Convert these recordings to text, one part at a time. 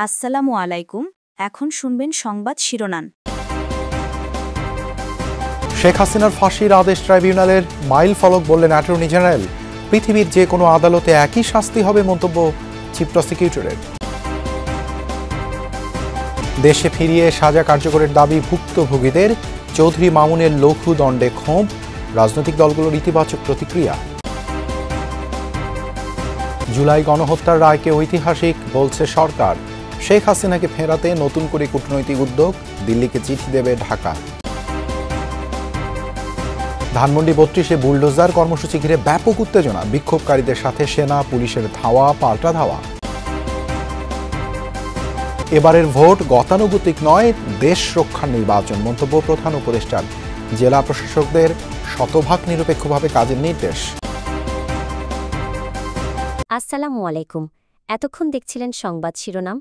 আসসালামু আলাইকুম। এখন শুনবেন সংবাদ শিরোনাম। শেখ হাসিনার ফাঁসির আদেশ ট্রাইব্যুনালের মাইল ফলক বললেন অ্যাটর্নি জেনারেল। পৃথিবীর যে কোনো আদালতে একই শাস্তি হবে মন্তব্য চিফ প্রসিকিউটরের। দেশে ফিরিয়ে সাজা কার্যকরের দাবি ভুক্তভোগীদের। চৌধুরী মামুনের লঘু দণ্ডে ক্ষোভ। রাজনৈতিক দলগুলোর ইতিবাচক প্রতিক্রিয়া। জুলাই গণহত্যার রায়কে ঐতিহাসিক বলছে সরকার। শেখ হাসিনাকে ফেরাতে নতুন করে কূটনৈতিক উদ্যোগ। দিল্লিকে চিঠি দেবে ঢাকা। ধানমন্ডি ৩২-এ বুলডোজার কর্মসূচি ঘিরে ব্যাপক উত্তেজনা। বিক্ষোভকারীদের সাথে সেনা পুলিশের ধাওয়া পাল্টা ধাওয়া। এবারের ভোট গতানুগতিক নয়, দেশ রক্ষার নির্বাচন মন্তব্য প্রধান উপদেষ্টার। জেলা প্রশাসকদের শতভাগ নিরপেক্ষভাবে কাজের নির্দেশ। আসসালামু আলাইকুম। এতক্ষণ দেখছিলেন সংবাদ শিরোনাম,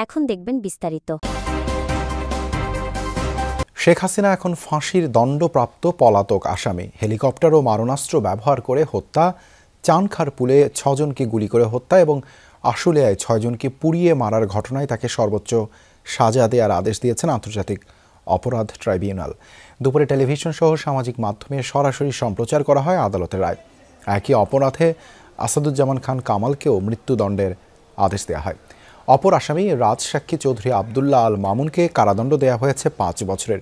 এখন দেখবেন বিস্তারিত। শেখ হাসিনা এখন ফাঁসির দণ্ডপ্রাপ্ত পলাতক আসামি। হেলিকপ্টার ও মারণাস্ত্র ব্যবহার করে হত্যা, চানখারপুলে ৬ জনকে গুলি করে হত্যা এবং আশুলিয়ায় ৬ জনকে পুড়িয়ে মারার ঘটনায় তাকে সর্বোচ্চ সাজা দেওয়ার আদেশ দিয়েছেন আন্তর্জাতিক অপরাধ ট্রাইব্যুনাল। দুপুরে টেলিভিশন সহ সামাজিক মাধ্যমে সরাসরি সম্প্রচার করা হয় আদালতের রায়। একই অপরাধে আসাদুজ্জামান খান কামালকেও মৃত্যুদণ্ডের আদেশ দেওয়া হয়। অপর আসামি রাজসাক্ষী চৌধুরী আবদুল্লাহ আল মামুনকে কারাদণ্ড দেওয়া হয়েছে ৫ বছরের।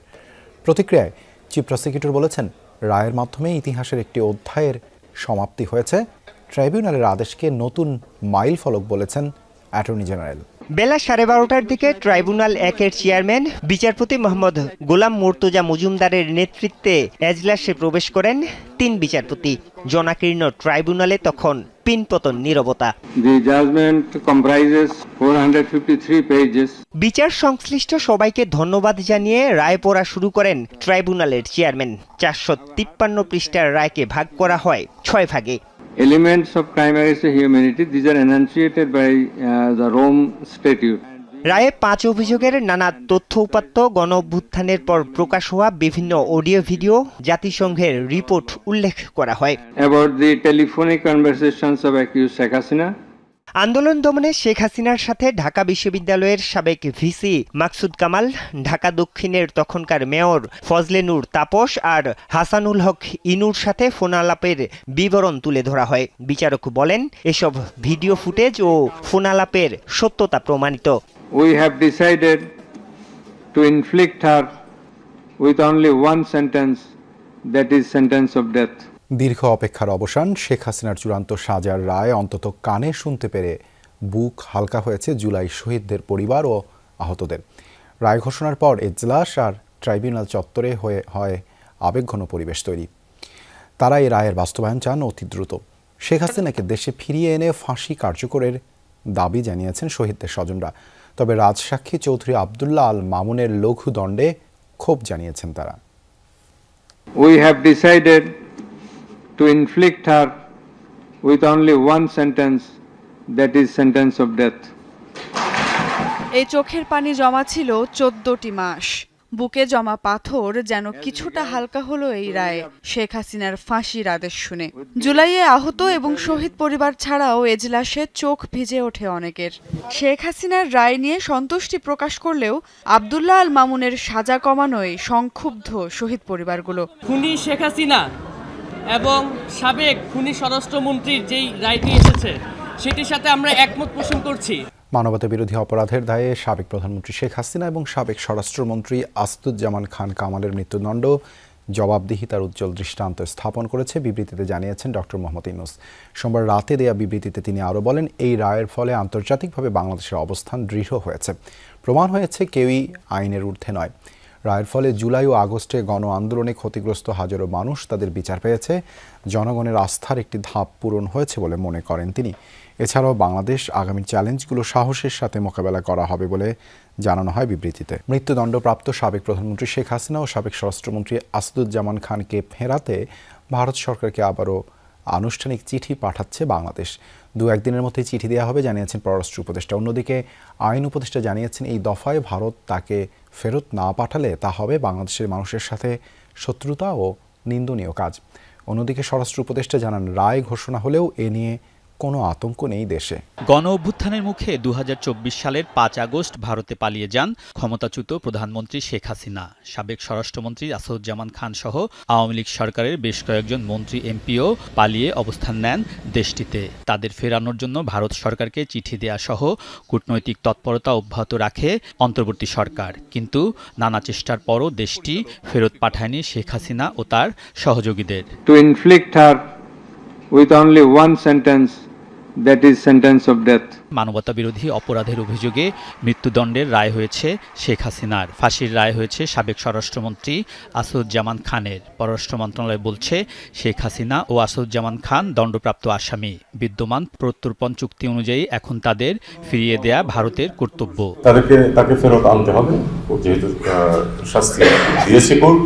প্রতিক্রিয়ায় চিফ প্রসিকিউটর বলেছেন, রায়ের মাধ্যমে ইতিহাসের একটি অধ্যায়ের সমাপ্তি হয়েছে। ট্রাইব্যুনালের আদেশকে নতুন মাইল ফলক বলেছেন অ্যাটর্নি জেনারেল। বেলা 12:30টার দিকে ট্রাইব্যুনাল 1-এর চেয়ারম্যান বিচারপতি মোহাম্মদ গোলাম মুর্তজা মজুমদারের নেতৃত্বে এজলাসে প্রবেশ করেন 3 বিচারপতি। জনাকীর্ণ ট্রাইব্যুনালে তখন পিনপতন নীরবতা। বিচার সংশ্লিষ্ট সবাইকে ধন্যবাদ জানিয়ে রায় পড়া শুরু করেন ট্রাইব্যুনালের চেয়ারম্যান। 453 পৃষ্ঠার রায়কে ভাগ করা হয় 6 ভাগে। Elements of crime against humanity, these are enunciated by the Rome Statute. রায়ে 5 অভিযোগের নানা তথ্য উপাত্ত, গণ অভ্যুত্থানের পর প্রকাশ হওয়া বিভিন্ন অডিও ভিডিও, জাতিসংঘের রিপোর্ট উল্লেখ করা হয়। About the telephonic conversations of accused Sheikh Hasina. আন্দোলন দমনে শেখ হাসিনার সাথে ঢাকা বিশ্ববিদ্যালয়ের সাবেক ভিসি মাকসুদ কামাল, ঢাকা দক্ষিণের তখনকার মেয়র ফজলে নূর তাপস আর হাসানুল হক ইনুর সাথে ফোনালাপের বিবরণ তুলে ধরা হয়। বিচারক বলেন, এসব ভিডিও ফুটেজ ও ফোনালাপের সত্যতা প্রমাণিত। We have decided to inflict her with only one sentence, that is sentence of death. দীর্ঘ অপেক্ষার অবসান। শেখ হাসিনার চূড়ান্ত সাজার রায় অন্তত কানে শুনতে পেরে বুক হালকা হয়েছে জুলাই শহীদদের পরিবার ও আহতদের। রায় ঘোষণার পর এজলাস আর ট্রাইব্যুনাল চত্বরে হয় আবেগঘন পরিবেশ তৈরি। তারা এই রায়ের বাস্তবায়ন চান অতি দ্রুত। শেখ হাসিনাকে দেশে ফিরিয়ে এনে ফাঁসি কার্যকরের দাবি জানিয়েছেন শহীদদের স্বজনরা। তবে রাজসাক্ষী চৌধুরী আবদুল্লাহ আল মামুনের লঘু দণ্ডে ক্ষোভ জানিয়েছেন তারা। We have decided to inflict her with only one sentence, that is sentence of death. এই চোখের পানি জমা ছিল 14টি মাস। বুকে জমা পাথর যেন কিছুটা হালকা হলো এই রায়ে শেখ হাসিনার ফাঁসির আদেশ শুনে। জুলাইয়ে আহত এবং শহীদ পরিবার ছাড়াও এজলাসে চোখ ভিজে ওঠে অনেকের। শেখ হাসিনার রায় নিয়ে সন্তুষ্টি প্রকাশ করলেও আবদুল্লাহ আল মামুনের সাজা কমানোয় সংক্ষুব্ধ শহীদ পরিবারগুলো। খুনি শেখ হাসিনা এবং সাবেক খুনি স্বরাষ্ট্রমন্ত্রীর যেই রায়টি এসেছে সেটির সাথে আমরা একমত পোষণ করছি। মানবতা বিরোধী অপরাধের দায়ে সাবেক প্রধানমন্ত্রী শেখ হাসিনা এবং সাবেক স্বরাষ্ট্রমন্ত্রী আসাদুজ্জামান খান কামালের মৃত্যুদণ্ড জবাবদিহিতার উজ্জ্বল দৃষ্টান্ত স্থাপন করেছে বিবৃতিতে জানিয়েছেন ডক্টর মোহাম্মদ ইউনূস। সোমবার রাতে দেয়া বিবৃতিতে তিনি আরও বলেন, এই রায়ের ফলে আন্তর্জাতিকভাবে বাংলাদেশের অবস্থান দৃঢ় হয়েছে। প্রমাণ হয়েছে কেউই আইনের ঊর্ধ্বে নয়। রায়ের ফলে জুলাই ও আগস্টে গণ আন্দোলনে ক্ষতিগ্রস্ত হাজারো মানুষ তাদের বিচার পেয়েছে। জনগণের আস্থার একটি ধাপ পূরণ হয়েছে বলে মনে করেন তিনি। এছাড়াও বাংলাদেশ আগামী চ্যালেঞ্জগুলো সাহসের সাথে মোকাবেলা করা হবে বলে জানানো হয় বিবৃতিতে। মৃত্যুদণ্ডপ্রাপ্ত সাবেক প্রধানমন্ত্রী শেখ হাসিনা ও সাবেক স্বরাষ্ট্রমন্ত্রী আসাদুজ্জামান খানকে ফেরাতে ভারত সরকারকে আবারও আনুষ্ঠানিক চিঠি পাঠাচ্ছে বাংলাদেশ। 2-1 দিনের মধ্যে চিঠি দেওয়া হবে জানিয়েছেন পররাষ্ট্র উপদেষ্টা। অন্যদিকে আইন উপদেষ্টা জানিয়েছেন, এই দফায় ভারত তাকে ফেরত না পাঠালে তা হবে বাংলাদেশের মানুষের সাথে শত্রুতা ও নিন্দনীয় কাজ। অন্যদিকে স্বরাষ্ট্র উপদেষ্টা জানান, রায় ঘোষণা হলেও এ নিয়ে কোনো আতঙ্ক নেই দেশে। গণ অভ্যুত্থানের মুখে 2024 সালের 5 আগস্ট ভারতে পালিয়ে যান ক্ষমতাচ্যুত প্রধানমন্ত্রী শেখ হাসিনা। সাবেক স্বরাষ্ট্রমন্ত্রী আসাদুজ্জামান খান সহ আওয়ামী লীগ সরকারের বেশ কয়েকজন মন্ত্রী এমপিও পালিয়ে অবস্থান নেন দেশটিতে। তাদের ফেরানোর জন্য ভারত সরকারকে চিঠি দেয়া সহ কূটনৈতিক তৎপরতা অব্যাহত রাখে অন্তর্বর্তী সরকার, কিন্তু নানা চেষ্টার পরও দেশটি ফেরত পাঠায়নি শেখ হাসিনা ও তার সহযোগীদের। To inflict her with only one sentence, that is sentence of death. মানবতাবিরোধী অপরাধের অভিযোগে মৃত্যুদণ্ডের রায় হয়েছে শেখ হাসিনার। ফাঁসির রায় হয়েছে সাবেক স্বরাষ্ট্রমন্ত্রী আসাদুজ্জামান খানের। পররাষ্ট্র মন্ত্রণালয় বলছে, শেখ হাসিনা ও আসাদুজ্জামান খান দণ্ডপ্রাপ্ত আসামি। বিদ্যমান প্রত্যর্পণ চুক্তি অনুযায়ী এখন তাদের ফিরিয়ে দেয়া ভারতের কর্তব্য। তাকে ফেরত আনতে হবে, যেহেতু শাস্তি দিয়েছে কোর্ট,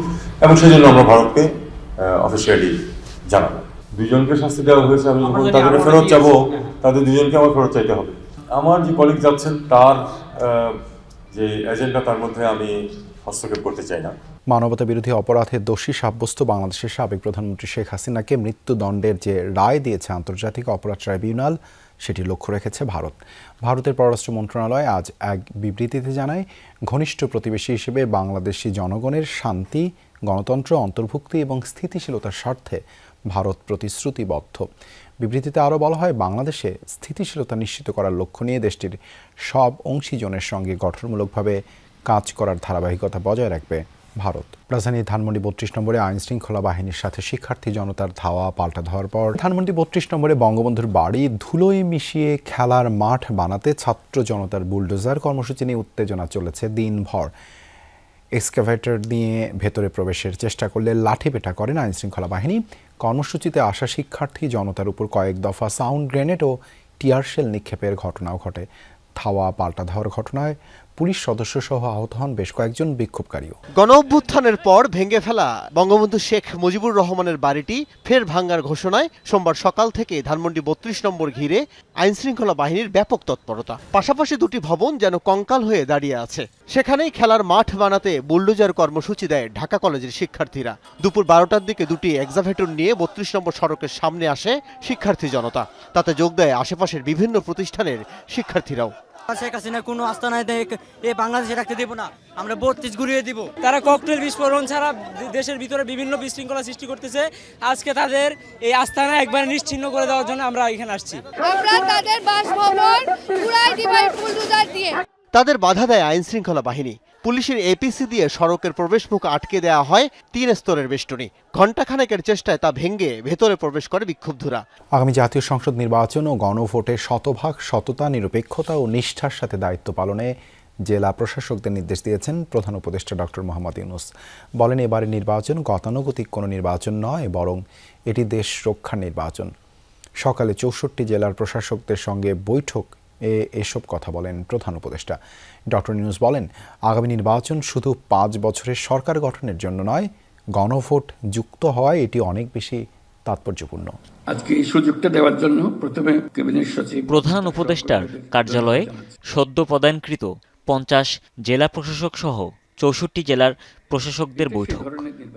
এবং সেজন্য আমরা ভারতকে অফিসিয়ালি জানাবো। দুইজনকে শাস্তি দেওয়া হয়েছে, আমি যখন তাদেরকে ফেরত যাব, তাদের দুজনকে আমার ফেরত চাইতে হবে। আমার যে কলিগ যাচ্ছেন তার যে এজেন্ডা, তার মধ্যে আমি হস্তক্ষেপ করতে চাই না। মানবতা বিরোধী অপরাধের দোষী সাব্যস্ত বাংলাদেশের সাবেক প্রধানমন্ত্রী শেখ হাসিনাকে মৃত্যুদণ্ডের যে রায় দিয়েছে আন্তর্জাতিক অপরাধ ট্রাইব্যুনাল, সেটি লক্ষ্য রেখেছে ভারত। ভারতের পররাষ্ট্র মন্ত্রণালয় আজ এক বিবৃতিতে জানায়, ঘনিষ্ঠ প্রতিবেশী হিসেবে বাংলাদেশি জনগণের শান্তি, গণতন্ত্র, অন্তর্ভুক্তি এবং স্থিতিশীলতার স্বার্থে ভারত প্রতিশ্রুতিবদ্ধ। বিবৃতিতে আরও বলা হয়, বাংলাদেশে স্থিতিশীলতা নিশ্চিত করার লক্ষ্য নিয়ে দেশটির সব অংশীজনের সঙ্গে গঠনমূলকভাবে কাজ করার ধারাবাহিকতা বজায় রাখবে ভারত। রাজধানীর ধানমন্ডি 32 নম্বরে আইনশৃঙ্খলা বাহিনীর সাথে শিক্ষার্থী জনতার ধাওয়া পাল্টা ধাওয়ার পর ধানমন্ডি 32 নম্বরে বঙ্গবন্ধুর বাড়ি ধুলোয় মিশিয়ে খেলার মাঠ বানাতে ছাত্র জনতার বুলডোজার কর্মসূচি নিয়ে উত্তেজনা চলেছে দিনভর। এক্সকাভেটর নিয়ে ভেতরে প্রবেশের চেষ্টা করলে লাঠিপেটা করেন আইনশৃঙ্খলা বাহিনী। কর্মসূচিতে আসা শিক্ষার্থী জনতার উপর কয়েক দফা সাউন্ড গ্রেনেড ও টিয়ারশেল নিক্ষেপের ঘটনাও ঘটে। ধাওয়া পাল্টা ধাওয়ার ঘটনায় পুলিশ সদস্য সহ আহত হন বেশ কয়েকজন বিক্ষোভকারীও। গণ অভ্যুত্থানের পর ভেঙে ফেলা বঙ্গবন্ধু শেখ মুজিবুর রহমানের বাড়িটি ফের ভাঙার ঘোষণায় সোমবার সকাল থেকে ধানমন্ডি 32 নম্বর ঘিরে আইনশৃঙ্খলা বাহিনীর ব্যাপক তৎপরতা। পাশাপাশি দুটি ভবন যেন কঙ্কাল হয়ে দাঁড়িয়ে আছে। সেখানেই খেলার মাঠ বানাতে বুলডোজার কর্মসূচি দেয় ঢাকা কলেজের শিক্ষার্থীরা। দুপুর 12টার দিকে দুটি এক্সাভেটর নিয়ে 32 নম্বর সড়কের সামনে আসে শিক্ষার্থী জনতা। তাতে যোগ দেয় আশেপাশের বিভিন্ন প্রতিষ্ঠানের শিক্ষার্থীরাও। শেখ হাসিনা কোনো আস্তানায় এ বাংলাদেশে রাখতে দেব না, আমরা 32 ঘুরিয়ে দিব। তারা ককটেল বিস্ফোরণ ছাড়া দেশের ভিতরে বিভিন্ন বিশৃঙ্খলা সৃষ্টি করতেছে। আজকে তাদের এই আস্তানা একবার নিশ্চিহ্ন করে দেওয়ার জন্য আমরা এখানে আসছি। আমরা তাদের বাসভবন পুরাই দিব বুলডোজার দিয়ে। তাদের বাধা দেয় আইনশৃঙ্খলা বাহিনী। পুলিশের এপিসি দিয়ে সড়কের প্রবেশমুখ আটকে দেওয়া হয় 3 স্তরের বেষ্টনী। ঘণ্টাখানেকের চেষ্টায় তা ভেঙে ভেতরে প্রবেশ করে বিক্ষুব্ধরা। আগামী জাতীয় সংসদ নির্বাচন ও গণভোটে শতভাগ সততা, নিরপেক্ষতা ও নিষ্ঠার সাথে দায়িত্ব পালনে জেলা প্রশাসকদের নির্দেশ দিয়েছেন প্রধান উপদেষ্টা ডক্টর মোহাম্মদ ইউনূস। বলেন, এবারের নির্বাচন গতানুগতিক কোনো নির্বাচন নয়, বরং এটি দেশ রক্ষার নির্বাচন। সকালে 64 জেলার প্রশাসকদের সঙ্গে বৈঠক এসব কথা বলেন প্রধান উপদেষ্টা। ডক্টর ইউনূস বলেন, আগামী নির্বাচন শুধু 5 বছরের সরকার গঠনের জন্য নয়, গণভোট যুক্ত হওয়ায় এটি অনেক বেশি তাৎপর্যপূর্ণ। আজকে এই সুযোগটা দেওয়ার জন্য প্রথমে ক্যাবিনেট সচিব, প্রধান উপদেষ্টার কার্যালয়ে সদ্য প্রদানকৃত 50 জেলা প্রশাসক সহ 64 জেলার প্রশাসকদের বৈঠক।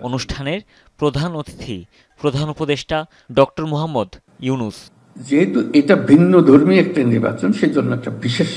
অনুষ্ঠানের প্রধান অতিথি প্রধান উপদেষ্টা ডক্টর মোহাম্মদ ইউনূস। যেহেতু এটা ভিন্ন ধর্মী একটা নির্বাচন, সেজন্য একটা বিশেষ